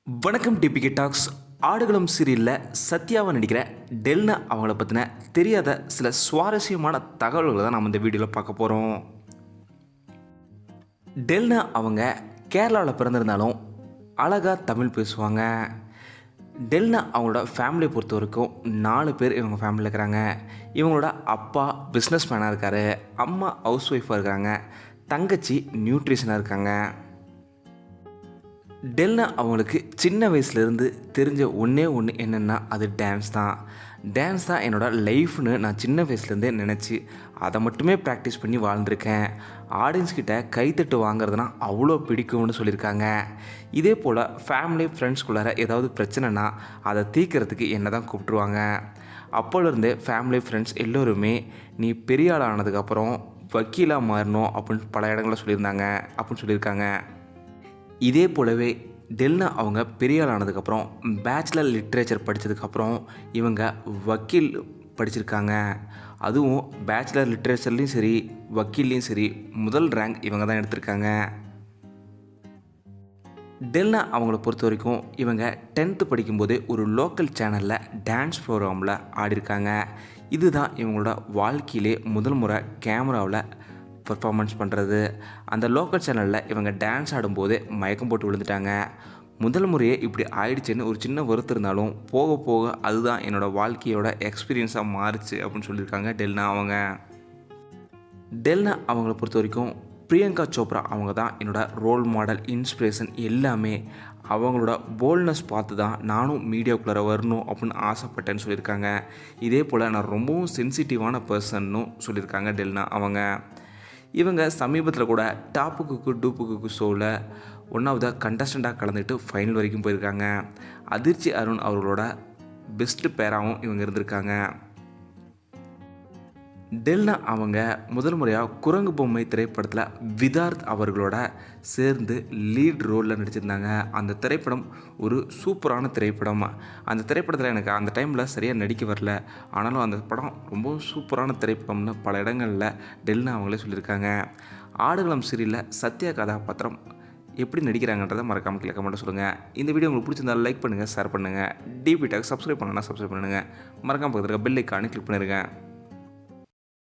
வணக்கம் DPK tax. ஆடுகளம் சீரியலில் சத்யாவை நடிக்கிற டெல்னா அவங்கள பற்றின தெரியாத சில சுவாரஸ்யமான தகவல்களை தான் நம்ம இந்த வீடியோவில் பார்க்க போகிறோம். டெல்னா அவங்க கேரளாவில் பிறந்திருந்தாலும் அழகாக தமிழ் பேசுவாங்க. டெல்னா அவங்களோட ஃபேமிலியை பொறுத்த வரைக்கும் 4 பேர் இவங்க ஃபேமிலியில் இருக்கிறாங்க. இவங்களோட அப்பா பிஸ்னஸ் மேனாக இருக்கார், அம்மா ஹவுஸ் ஒய்ஃபாக இருக்காங்க, தங்கச்சி நியூட்ரிஷனாக இருக்காங்க. டெல்னா அவங்களுக்கு சின்ன வயசுலேருந்து தெரிஞ்ச ஒன்றே ஒன்று என்னென்னா அது டான்ஸ் தான். டான்ஸ் தான் என்னோடய லைஃப்னு நான் சின்ன வயசுலேருந்தே நினச்சி அதை மட்டுமே ப்ராக்டிஸ் பண்ணி வாழ்ந்திருக்கேன். ஆடியன்ஸ்கிட்ட கைத்தட்டு வாங்குறதுனா அவ்வளோ பிடிக்கும்னு சொல்லியிருக்காங்க. இதே போல் ஃபேமிலி ஃப்ரெண்ட்ஸ்குள்ளார ஏதாவது பிரச்சனைனா அதை தீர்க்கறதுக்கு என்ன தான் கூப்பிட்ருவாங்க. அப்போலேருந்தே ஃபேமிலி ஃப்ரெண்ட்ஸ் எல்லோருமே நீ பெரிய ஆள் ஆனதுக்கப்புறம் வக்கீலாக மாறணும் அப்படின்னு பல இடங்களில் சொல்லியிருக்காங்க. இதே போலவே டெல்னா அவங்க பெரிய ஆள் ஆனதுக்கப்புறம் பேச்சுலர் லிட்ரேச்சர் படித்ததுக்கப்புறம் இவங்க வக்கீல் படிச்சிருக்காங்க. அதுவும் பேச்சுலர் லிட்ரேச்சர்லேயும் சரி வக்கீல்லையும் சரி முதல் ரேங்க் இவங்க தான் எடுத்திருக்காங்க. டெல்னா அவங்கள பொறுத்த வரைக்கும் இவங்க 10th படிக்கும்போதே ஒரு லோக்கல் சேனலில் டான்ஸ் ப்ரோக்ராமில் ஆடிருக்காங்க. இதுதான் இவங்களோட வாழ்க்கையிலே முதல் முறை கேமராவில் பர்ஃபார்மன்ஸ் பண்ணுறது. அந்த லோக்கல் சேனலில் இவங்க டான்ஸ் ஆடும்போதே மயக்கம் போட்டு விழுந்துட்டாங்க. முதல் முறையே இப்படி ஆயிடுச்சுன்னு ஒரு சின்ன வருத்தம் இருந்தாலும் போக போக அதுதான் என்னோடய வாழ்க்கையோட எக்ஸ்பீரியன்ஸாக மாறுச்சு அப்படின்னு சொல்லியிருக்காங்க டெல்னா அவங்கள பொறுத்த வரைக்கும் பிரியங்கா சோப்ரா அவங்க தான் என்னோடய ரோல் மாடல், இன்ஸ்பிரேஷன் எல்லாமே. அவங்களோட போல்ட்னஸ் பார்த்து தான் நானும் மீடியாவுக்குள்ளே வரணும் அப்படின்னு ஆசைப்பட்டேன்னு சொல்லியிருக்காங்க. இதே போல் நான் ரொம்பவும் சென்சிட்டிவான பர்சன்னு சொல்லியிருக்காங்க டெல்னா அவங்க. இவங்க சமீபத்தில் கூட டாப்பு குக்கு டூப்பு குக்கு ஷோவில் 1வது கண்டஸ்டண்ட்டாக கலந்துக்கிட்டு ஃபைனல் வரைக்கும் போயிருக்காங்க. அதிர்ச்சி அருண் அவர்களோட பெஸ்ட்டு பேராகவும் இவங்க இருந்திருக்காங்க. டெல்னா அவங்க முதல் முறையாக குரங்கு பொம்மை திரைப்படத்தில் விதார்த் அவர்களோட சேர்ந்து லீட் ரோலில் நடிச்சிருந்தாங்க. அந்த திரைப்படம் ஒரு சூப்பரான திரைப்படம். அந்த திரைப்படத்தில் எனக்கு அந்த டைமில் சரியாக நடிக்க வரல, ஆனாலும் அந்த படம் ரொம்ப சூப்பரான திரைப்படம்னு பல இடங்களில் டெல்னா அவங்களே சொல்லியிருக்காங்க. ஆடுகளம் சீரியலில் சத்யா கதாபாத்திரம் எப்படி நடிக்கிறாங்கன்றதை மறக்காமல் கீழே கமெண்ட்டை சொல்லுங்கள். இந்த வீடியோ உங்களுக்கு பிடிச்சிருந்தால் லைக் பண்ணுங்கள், ஷேர் பண்ணுங்கள். டிபி டாக் சப்ஸ்கிரைப் பண்ணணும்னா சப்ஸ்கிரைப் பண்ணுங்கள். மறக்காமல் பக்கத்தில் பெல் ஐக்கானை கிளிக் பண்ணிடுங்க.